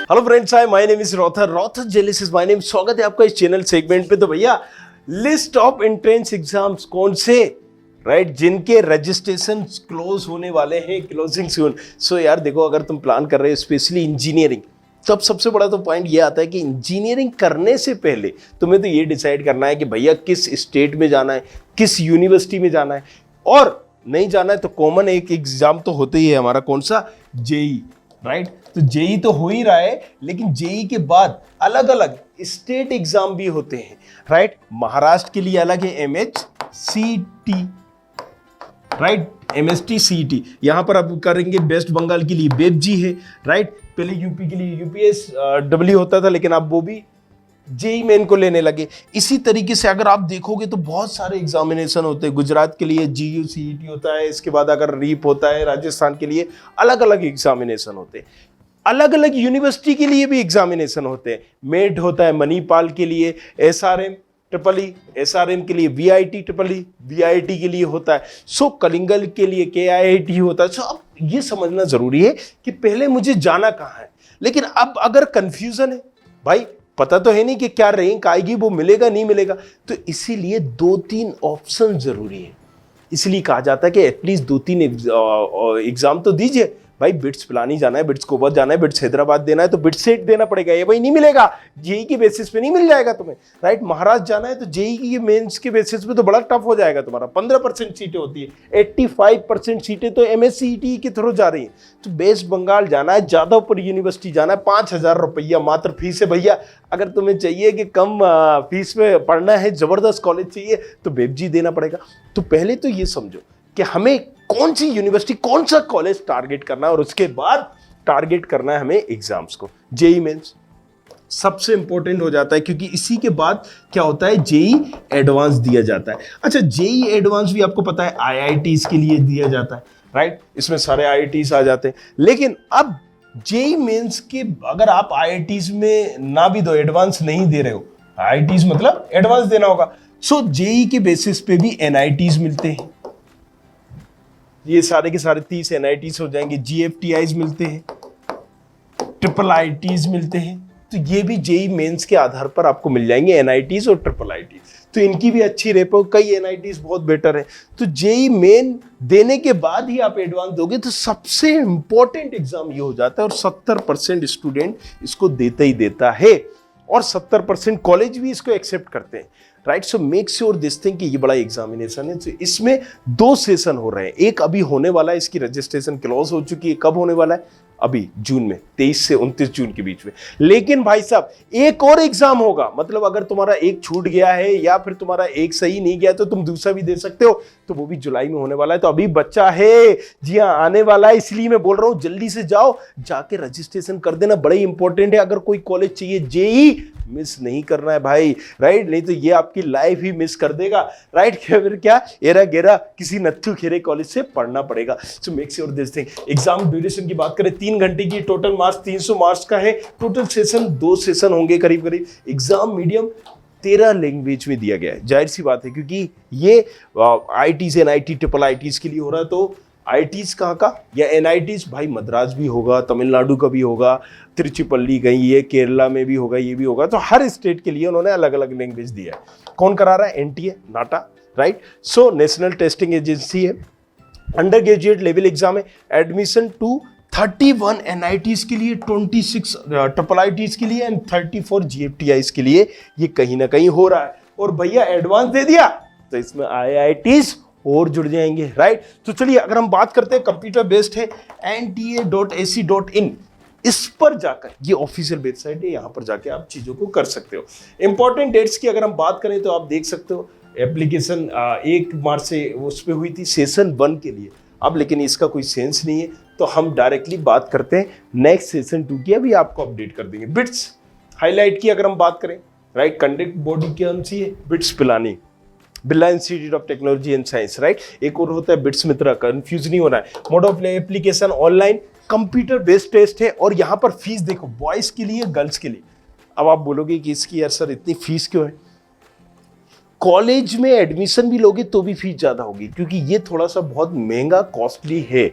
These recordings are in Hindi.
Hello friends, hi, my name is रॉथर जेलिस माय नेम। स्वागत है आपका इस चैनल सेगमेंट पे। तो भैया, लिस्ट ऑफ एंट्रेंस एग्जाम्स कौन से, राइट, जिनके रजिस्ट्रेशन क्लोज होने वाले हैं, क्लोजिंग सून। सो यार देखो, अगर तुम प्लान कर रहे हो स्पेशली इंजीनियरिंग, तब सबसे बड़ा तो पॉइंट ये आता है कि इंजीनियरिंग करने से पहले तुम्हें तो ये डिसाइड करना है कि भैया किस स्टेट में जाना है, किस यूनिवर्सिटी में जाना है। और नहीं जाना है तो कॉमन एक एग्जाम तो होता ही है हमारा, कौन सा, जेई, राइट। तो जेई तो हो ही रहा है, लेकिन जेई के बाद अलग अलग स्टेट एग्जाम भी होते हैं, राइट। महाराष्ट्र के लिए अलग है MHCT, राइट, MST CET। यहां पर अब करेंगे वेस्ट बंगाल के लिए बेबजी है, राइट। पहले यूपी के लिए UPSW होता था, लेकिन अब वो भी जेई मेन को लेने लगे। इसी तरीके से अगर आप देखोगे तो बहुत सारे एग्जामिनेशन होते हैं। गुजरात के लिए GU CET होता है, इसके बाद अगर रीप होता है, राजस्थान के लिए अलग अलग एग्जामिनेशन होते हैं। अलग अलग यूनिवर्सिटी के लिए भी एग्जामिनेशन होते हैं। मेट होता है मणिपाल के लिए, SRM SRM के लिए VIT VIT के लिए होता है। सो कलिंगल के लिए KIIT होता है। सो अब ये समझना जरूरी है कि पहले मुझे जाना कहाँ है। लेकिन अब अगर कंफ्यूजन है, भाई पता तो है नहीं कि क्या रैंक आएगी, वो मिलेगा नहीं मिलेगा, तो इसीलिए 2-3 ऑप्शन जरूरी है। इसलिए कहा जाता है कि एटलीस्ट 2-3 एग्जाम तो दीजिए। भाई बिट्स पिलानी जाना है, बिट्स कोबर जाना है, बिट्स हैदराबाद देना है तो बिट्स सेट देना पड़ेगा। ये भाई नहीं मिलेगा, जेई की बेसिस पे नहीं मिल जाएगा तुम्हें, राइट। महाराष्ट्र जाना है तो जेई की मेंस के बेसिस पे तो बड़ा टफ हो जाएगा तुम्हारा। 15% सीटें होती है, 85% सीटें तो MSCET के थ्रू जा रही है। तो वेस्ट बंगाल जाना है, जादवपुर यूनिवर्सिटी जाना है, 5,000 रुपया मात्र फीस है भैया। अगर तुम्हें चाहिए कि कम फीस में पढ़ना है, जबरदस्त कॉलेज चाहिए, तो बेबजी देना पड़ेगा। तो पहले तो ये समझो कि हमें कौन सी यूनिवर्सिटी, कौन सा कॉलेज टारगेट करना है, और उसके बाद टारगेट करना है हमें एग्जाम्स को। जेई मेंस सबसे इंपॉर्टेंट हो जाता है, क्योंकि इसी के बाद क्या होता है, जेई एडवांस दिया जाता है। अच्छा, जेई एडवांस भी आपको पता है IITs के लिए दिया जाता है, राइट। इसमें सारे IITs आ जाते हैं। लेकिन अब जेई मेंस के अगर आप IITs में ना भी दो, एडवांस नहीं दे रहे हो, IITs मतलब एडवांस देना होगा। सो जेई के बेसिस पे भी NITs मिलते हैं। ये सारे के सारे 30 NITs हो जाएंगे। GFTIs मिलते हैं, IIITs मिलते हैं। तो ये भी जेई मेंस के आधार पर आपको मिल जाएंगे, NITs और IIITs। तो इनकी भी अच्छी रेपो, कई NITs बहुत बेटर है। तो जेई मेन देने के बाद ही आप एडवांस दोगे, तो सबसे इंपॉर्टेंट एग्जाम ये हो जाता है। और 70% स्टूडेंट इसको देता ही देता है, और 70% कॉलेज भी इसको एक्सेप्ट करते हैं, right. So make sure this thing कि ये बड़ा एग्जामिनेशन है। तो इसमें 2 सेशन हो रहे हैं। एक अभी होने वाला है, इसकी रजिस्ट्रेशन क्लोज हो चुकी है। कब होने वाला है? अभी जून में, 23 से 29 जून के बीच में। लेकिन भाई साहब, एक और एग्जाम होगा। मतलब अगर तुम्हारा एक छूट गया है या फिर तुम्हारा एक सही नहीं गया तो तुम दूसरा भी दे सकते हो। तो वो भी जुलाई में होने वाला है। तो अभी बच्चा है, जी हाँ, आने वाला है। इसलिए मैं बोल रहा हूं, जल्दी से जाओ, जाके रजिस्ट्रेशन कर देना, बड़ा इंपॉर्टेंट है। अगर कोई कॉलेज चाहिए, जेई मिस नहीं करना है भाई, राइट। नहीं तो ये आपकी लाइफ ही मिस कर देगा, राइट। फिर क्या एरा गेरा किसी नत्थु खेरे कॉलेज से पढ़ना पड़ेगा। So make sure this thing. Exam duration की बात करें, 3 घंटे की, टोटल मार्क्स 300 मार्क्स का है। टोटल सेशन 2 सेशन होंगे करीब करीब। एग्जाम मीडियम 13 लैंग्वेज में दिया गया है। जाहिर सी बात है, क्योंकि ये IITs NIT IIITs के लिए हो रहा है। तो IITs कहाँ का या NITs, भाई मद्रास भी होगा, तमिलनाडु का भी होगा, तिरुचिपल्ली कहीं, ये केरला में भी होगा, ये भी होगा। तो हर स्टेट के लिए उन्होंने अलग अलग लैंग्वेज दिया है। कौन करा रहा है? NTA, नाटा, right. So national testing agency है। अंडर ग्रेजुएट लेवल एग्जाम है। एडमिशन टू 31 NITs के लिए, 26 IIITs के लिए एंड 34 GFTIs के लिए ये कहीं ना कहीं हो रहा है। और भैया एडवांस दे दिया तो इसमें IITs और जुड़ जाएंगे, राइट। तो चलिए, अगर हम बात करते हैं, कंप्यूटर बेस्ड है, nta.ac.in। इस पर जाकर, ये ऑफिशियल वेबसाइट है, यहां पर जाके आप चीजों को कर सकते हो। इंपॉर्टेंट डेट्स की अगर हम बात करें तो आप देख सकते हो, एप्लीकेशन 1 मार्च से उस पर हुई थी सेशन 1 के लिए। अब लेकिन इसका कोई सेंस नहीं है, तो हम डायरेक्टली बात करते हैं नेक्स्ट सेशन 2 की। अभी आपको अपडेट कर देंगे। बिट्स हाईलाइट की अगर हम बात करें, राइट, कंडक्ट बॉडी कौन सी है? Bits Pilani, Birla institute of technology and science, right. एक और होता है बिट्स मित्रा, कंफ्यूज नहीं होना है। Mode of application online computer based test है। और यहाँ पर फीस देखो, बॉयज के लिए, गर्ल्स के लिए। अब आप बोलोगे कि इसकी यार सर इतनी फीस क्यों है? कॉलेज में एडमिशन भी लोगे तो भी फीस ज्यादा होगी, क्योंकि ये थोड़ा सा बहुत महंगा, कॉस्टली है,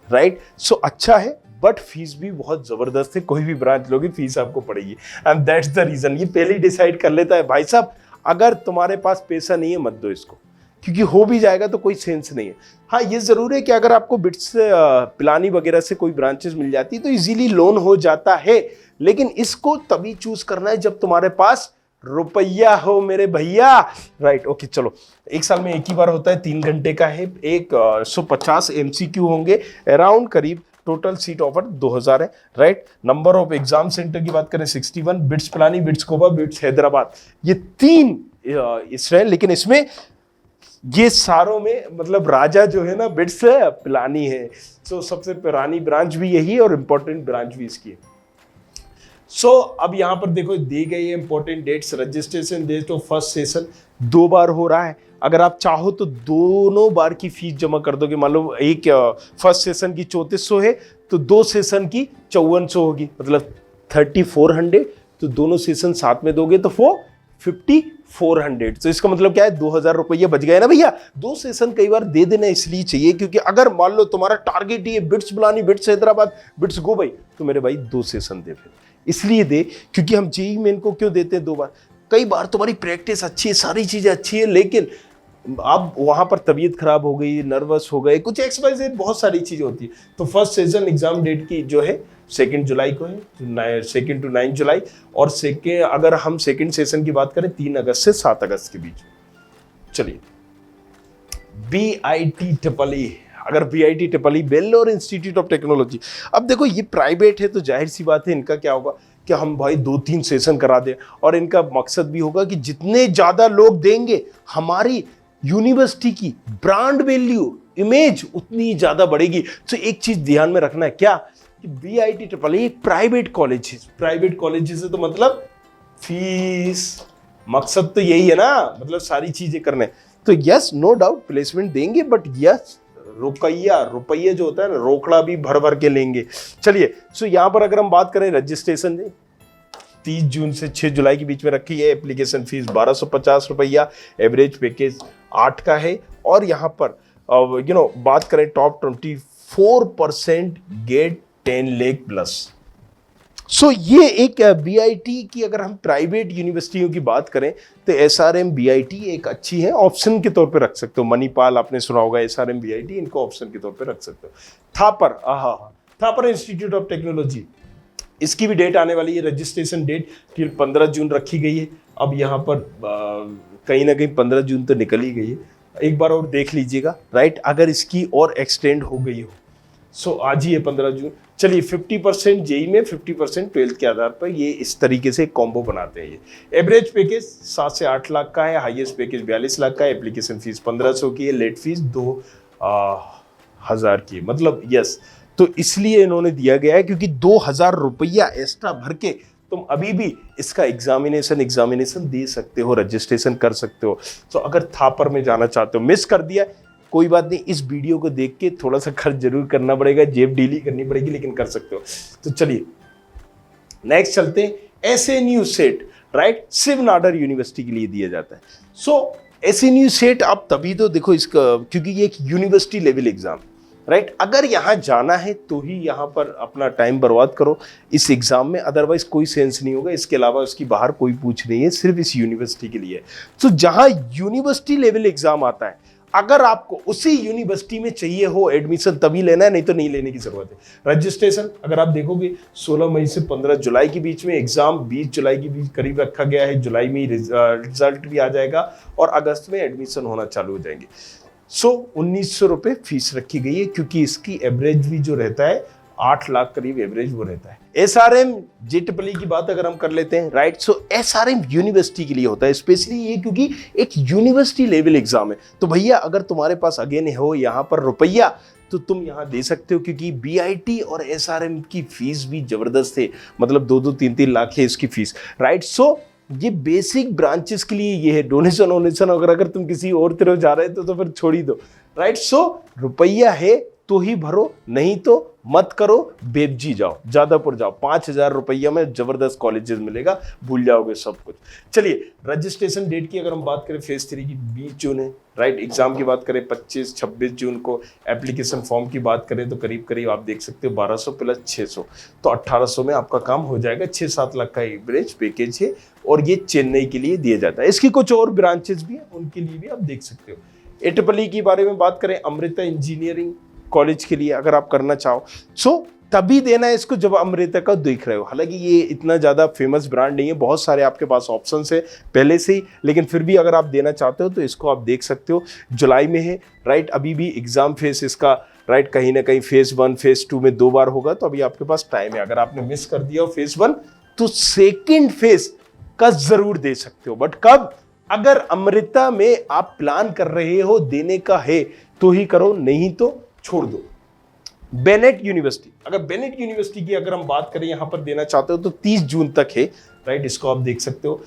राइट। सो अच्छा है, बट फीस भी बहुत जबरदस्त है। कोई भी ब्रांच लोगे फीस आपको पड़ेगी, एंड दैट्स द रीजन। ये पहले ही डिसाइड कर लेता है भाई साहब, अगर तुम्हारे पास पैसा नहीं है मत दो इसको, क्योंकि हो भी जाएगा तो कोई सेंस नहीं है। हाँ, ये जरूर है कि अगर आपको बिट्स पिलानी वगैरह से कोई ब्रांचेस मिल जाती है तो इजीली लोन हो जाता है, लेकिन इसको तभी चूज करना है जब तुम्हारे पास रुपया हो मेरे भैया। राइट, ओके, चलो। एक साल में एक ही बार होता है, 3 घंटे का है। 150 MCQ होंगे अराउंड, करीब टोटल सीट ऑफर 2000 है। Right, number of exam center की बात करें 61, बिट्स पिलानी, बिट्स कोबा, बिट्स हैदराबाद, ये 3 इसमें। लेकिन इसमें ये सारों में मतलब राजा जो है ना बिट्स पिलानी है। सो सबसे पुरानी ब्रांच भी यही और इंपॉर्टेंट ब्रांच भी इसकी है। सो अब यहां पर देखो दी गई है important dates. Registration date of first session 2 बार हो रहा है। अगर आप चाहो तो दोनों बार की फीस जमा कर दोगे। मान लो एक फर्स्ट सेशन की 3400 है तो 2 सेशन की 5400 होगी, मतलब 3400। तो दोनों सेशन साथ में दोगे तो 5400। तो इसका मतलब क्या है, 2000 रुपये बच गए ना भैया। 2 सेशन कई बार दे देना इसलिए चाहिए क्योंकि अगर मान लो तुम्हारा टारगेट ये बिट्स पिलानी, बिट्स हैदराबाद, बिट्स गो भाई, तो मेरे भाई 2 सेशन दे। फिर इसलिए दे क्योंकि हम जेईई मेन को क्यों देते हैं 2 बार। कई बार तुम्हारी प्रैक्टिस अच्छी है, सारी चीजें अच्छी है, लेकिन अब वहां पर तबीयत खराब हो गई, नर्वस हो गए, कुछ XYZ बहुत सारी चीजें होती है। तो फर्स्ट सेशन एग्जाम डेट की जो है 2 जुलाई को है, 2 to 9 जुलाई। और अगर हम सेकेंड सेशन की बात करें 3 अगस्त से 7 अगस्त के बीच। चलिए, BIT अगर BIT Vellore institute of technology. अब देखो ये प्राइवेट है तो जाहिर सी बात है इनका क्या होगा कि हम भाई 2-3 सेशन करा दें, और इनका मकसद भी होगा कि जितने ज्यादा लोग देंगे हमारी यूनिवर्सिटी की ब्रांड वैल्यू, इमेज उतनी ज्यादा बढ़ेगी। तो एक चीज ध्यान में रखना है क्या कि BIT एक प्राइवेट कॉलेज है। प्राइवेट कॉलेज से तो मतलब फीस, मकसद तो यही है ना, मतलब सारी चीजें करने। तो यस, नो डाउट प्लेसमेंट देंगे, बट यस रुपये जो होता है ना, रोकड़ा भी भर भर के लेंगे। चलिए, सो यहां पर अगर हम बात करें रजिस्ट्रेशन 30 जून से 6 जुलाई के बीच में रखी है। एप्लीकेशन फीस 1250 रुपया, एवरेज पैकेज 8 का है। और यहां पर बात करें टॉप 24% गेट 10 लाख प्लस। सो ये एक BIT की अगर हम प्राइवेट यूनिवर्सिटियों की बात करें तो SRM BIT एक अच्छी है, ऑप्शन के तौर पे रख सकते हो। मणिपाल आपने सुना होगा, SRM BIT, इनको ऑप्शन के तौर पे रख सकते हो। थापर इंस्टीट्यूट ऑफ टेक्नोलॉजी, इसकी भी डेट आने वाली है। रजिस्ट्रेशन डेट till 15 जून रखी गई है। अब यहाँ पर कहीं ना कहीं 15 जून तो निकल ही गई है, एक बार और देख लीजिएगा। राइट, अगर इसकी और एक्सटेंड हो गई हो। सो आज ही है 15 जून। चलिए, 50% जेईई में, 50% 12th के आधार पर ये इस तरीके से कॉम्बो बनाते हैं। ये एवरेज पैकेज 7 से 8 लाख का है, हाईएस्ट पैकेज 42 लाख का है। एप्लीकेशन फीस 1500 की है, लेट फीस 2000 की है। मतलब यस, तो इसलिए इन्होंने दिया गया है क्योंकि 2000 रुपया एक्स्ट्रा भर के तुम अभी भी इसका एग्जामिनेशन दे सकते हो, रजिस्ट्रेशन कर सकते हो। तो अगर थापर में जाना चाहते हो, मिस कर दिया कोई बात नहीं, इस वीडियो को देख के थोड़ा सा खर्च जरूर करना पड़ेगा, जेब ढीली करनी पड़ेगी, लेकिन कर सकते हो। तो चलिए नेक्स्ट चलते हैं। SNU set, right, Shiv Nadar University के लिए दिया जाता है। सो SNU सेट आप तभी तो देखो इसका, क्योंकि ये एक यूनिवर्सिटी लेवल एग्जाम, राइट। अगर यहाँ जाना है तो ही यहाँ पर अपना टाइम बर्बाद करो इस एग्जाम में, अदरवाइज कोई सेंस नहीं होगा। इसके अलावा उसकी बाहर कोई पूछ नहीं है, सिर्फ इस यूनिवर्सिटी के लिए। तो जहाँ यूनिवर्सिटी लेवल एग्जाम आता है, अगर आपको उसी यूनिवर्सिटी में चाहिए हो एडमिशन तभी लेना है, नहीं तो नहीं लेने की जरूरत है। रजिस्ट्रेशन अगर आप देखोगे 16 मई से 15 जुलाई के बीच में, एग्जाम 20 जुलाई के बीच करीब रखा गया है। जुलाई में रिजल्ट भी आ जाएगा और अगस्त में एडमिशन होना चालू हो जाएंगे। 1900 रुपये फीस रखी गई है क्योंकि इसकी एवरेज भी जो रहता है 8 लाख करीब एवरेज वो रहता है। SRM JEE की बात अगर हम कर लेते हैं, राइट, सो SRM यूनिवर्सिटी के लिए होता है स्पेशली ये, क्योंकि एक यूनिवर्सिटी लेवल एग्जाम है। तो भैया अगर तुम्हारे पास अगेन हो यहाँ पर रुपया तो तुम यहाँ दे सकते हो, क्योंकि BIT और SRM की फीस भी जबरदस्त है, मतलब 2-2, 3-3 लाख है इसकी फीस, राइट। सो ये बेसिक ब्रांचेस के लिए ये है। डोनेशन अगर तुम किसी और तरफ जा रहे हो तो फिर छोड़ ही दो, राइट। सो रुपया है तो ही भरो, नहीं तो मत करो, बेबजी जाओ, जादवपुर जाओ, 5,000 रुपया में जबरदस्त कॉलेजेस मिलेगा, भूल जाओगे सब कुछ। चलिए, रजिस्ट्रेशन डेट की अगर हम बात करें फेज 3 की 20 जून है, राइट। एग्जाम की बात करें 25-26 जून को। एप्लीकेशन फॉर्म की बात करें तो करीब करीब आप देख सकते हो 1200 प्लस 600, तो 1800 में आपका काम हो जाएगा। 6-7 लाख का एवरेज पैकेज है और ये चेन्नई के लिए दिया जाता है। इसकी कुछ और ब्रांचेस भी हैं, उनके लिए भी आप देख सकते हो। AEEE की बारे में बात करें, अमृता इंजीनियरिंग कॉलेज के लिए अगर आप करना चाहो सो तभी देना है इसको जब अमृता का देख रहे हो। हालांकि ये इतना ज़्यादा फेमस ब्रांड नहीं है, बहुत सारे आपके पास ऑप्शंस है पहले से ही, लेकिन फिर भी अगर आप देना चाहते हो तो इसको आप देख सकते हो। जुलाई में है, राइट। अभी भी एग्जाम फेस इसका, राइट, कहीं ना कहीं फेज 1 फेज 2 में 2 बार होगा, तो अभी आपके पास टाइम है। अगर आपने मिस कर दिया फेज 1 तो सेकेंड फेज का जरूर दे सकते हो, बट कब? अगर अमृता में आप प्लान कर रहे हो देने का है तो ही करो, नहीं तो छोड़ दो। बेनेट यूनिवर्सिटी, अगर बेनेट यूनिवर्सिटी की अगर हम बात करें यहां पर देना चाहते हो तो 30 जून तक है, राइट। इसको आप देख सकते हो।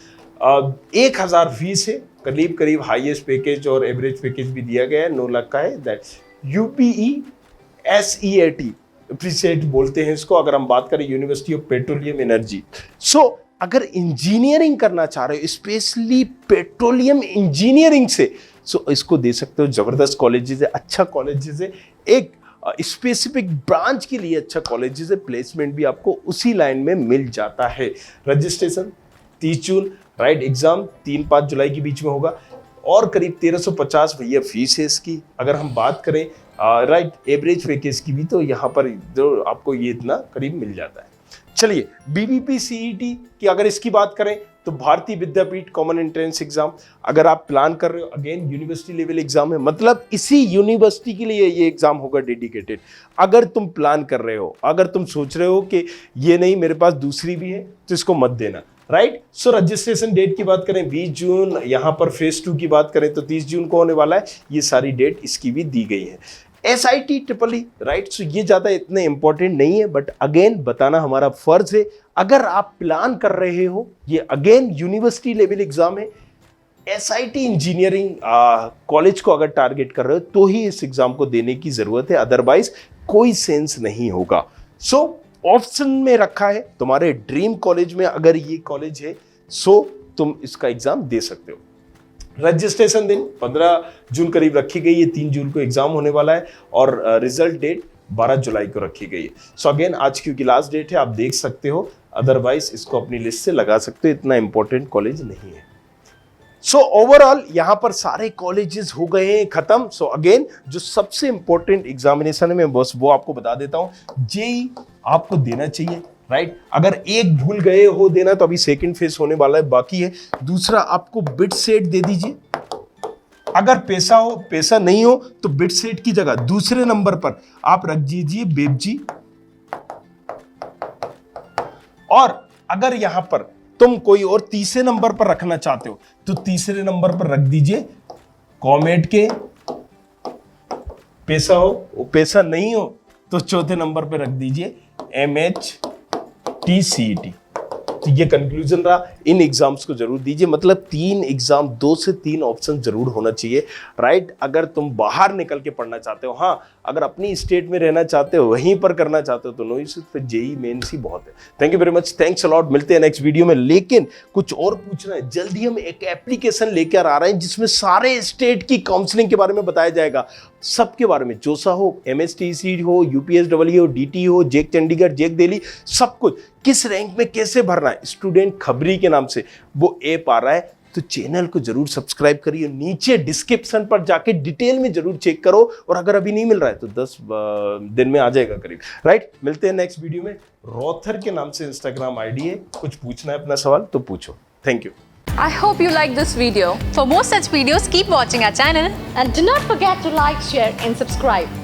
1000 फीस है, करीब करीब हाईएस्ट पैकेज और एवरेज पैकेज भी दिया गया है, 9 लाख का है। दैट UPE SEAT अप्रिशिएट बोलते हैं इसको, अगर हम बात करें यूनिवर्सिटी ऑफ पेट्रोलियम एनर्जी। सो अगर इंजीनियरिंग करना चाह रहे हो, स्पेशली पेट्रोलियम इंजीनियरिंग से, सो इसको दे सकते हो। जबरदस्त कॉलेजेस है, अच्छा कॉलेजेस है, एक स्पेसिफिक ब्रांच के लिए अच्छा कॉलेजेस है, प्लेसमेंट भी आपको उसी लाइन में मिल जाता है। रजिस्ट्रेशन 30 जून, राइट। एग्जाम 3-5 जुलाई के बीच में होगा और करीब 1350 भैया फीस है इसकी। अगर हम बात करें राइट एवरेज पैकेज की भी, तो यहाँ पर जो आपको ये इतना करीब मिल जाता है। चलिए, BBP CET की अगर इसकी बात करें तो भारतीय विद्यापीठ कॉमन एंट्रेंस एग्जाम अगर आप प्लान कर रहे हो, अगेन यूनिवर्सिटी लेवल एग्जाम है, मतलब इसी यूनिवर्सिटी के लिए ये एग्जाम होगा डेडिकेटेड। अगर तुम प्लान कर रहे हो, अगर तुम सोच रहे हो कि ये नहीं मेरे पास दूसरी भी है, तो इसको मत देना, राइट। सो रजिस्ट्रेशन डेट की बात करें 20 जून, यहाँ पर फेज 2 की बात करें तो 30 जून को होने वाला है। ये सारी डेट इसकी भी दी गई है। SIT EEE, right. सो ये ज्यादा इतने इंपॉर्टेंट नहीं है, बट अगेन बताना हमारा फर्ज है। अगर आप प्लान कर रहे हो, ये अगेन यूनिवर्सिटी लेवल एग्जाम है। SIT इंजीनियरिंग कॉलेज को अगर टारगेट कर रहे हो तो ही इस एग्जाम को देने की जरूरत है, अदरवाइज कोई सेंस नहीं होगा। सो ऑप्शन में रखा है तुम्हारे ड्रीम कॉलेज में, अगर ये कॉलेज है सो तुम इसका एग्जाम दे सकते हो। रजिस्ट्रेशन दिन 15 जून करीब रखी गई है, 3 जून को एग्जाम होने वाला है और रिजल्ट डेट 12 जुलाई को रखी गई है। सो अगेन आज क्योंकि लास्ट डेट है, आप देख सकते हो, अदरवाइज इसको अपनी लिस्ट से लगा सकते हो, इतना इंपॉर्टेंट कॉलेज नहीं है। सो ओवरऑल यहां पर सारे कॉलेजेस हो गए हैं खत्म। सो अगेन जो सबसे इंपॉर्टेंट एग्जामिनेशन है मैं बस वो आपको बता देता हूं। JEE आपको देना चाहिए, राइट। अगर एक भूल गए हो देना तो अभी सेकंड फेज होने वाला है, बाकी है। दूसरा आपको बिट सेट दे दीजिए, अगर पैसा हो, पैसा नहीं हो तो बिट सेट की जगह दूसरे नंबर पर आप रख दीजिए बेबजी। और अगर यहां पर तुम कोई और तीसरे नंबर पर रखना चाहते हो तो तीसरे नंबर पर रख दीजिए कॉमेट के। पैसा हो, पैसा नहीं हो तो चौथे नंबर पर रख दीजिए MHTCET। तो ये कंक्लूजन रहा, इन एग्जाम्स को जरूर दीजिए, मतलब 3 एग्जाम, 2 से 3 ऑप्शन जरूर होना चाहिए, राइट। अगर तुम बाहर निकल के पढ़ना चाहते हो, हाँ अगर अपनी स्टेट में रहना चाहते हो, वहीं पर करना चाहते हो तो नो इश्यूज, फिर JEE मेंस ही बहुत है। Thank you very much, thanks a lot. मिलते हैं नेक्स्ट वीडियो में, लेकिन कुछ और पूछना है, जल्दी हम एक एप्लीकेशन लेकर आ रहे हैं जिसमें सारे स्टेट की काउंसलिंग के बारे में बताया जाएगा, सबके बारे में, जोसा हो, MHTC हो, UPSW हो, DT हो, जेक चंडीगढ़, जेक दिल्ली, सब कुछ, किस रैंक में कैसे भरना है, स्टूडेंट खबरी के नाम से वो ऐप आ रहा है। तो चैनल को जरूर सब्सक्राइब करिए, नीचे डिस्क्रिप्शन पर जाके डिटेल में जरूर चेक करो, और अगर अभी नहीं मिल रहा है तो 10 दिन में आ जाएगा करीब, राइट। मिलते हैं नेक्स्ट वीडियो में। रॉथर के नाम से इंस्टाग्राम ID है, कुछ पूछना है अपना सवाल तो पूछो। Thank you. I hope you like this video. For more such videos, keep watching our channel. And do not forget to like, share and subscribe.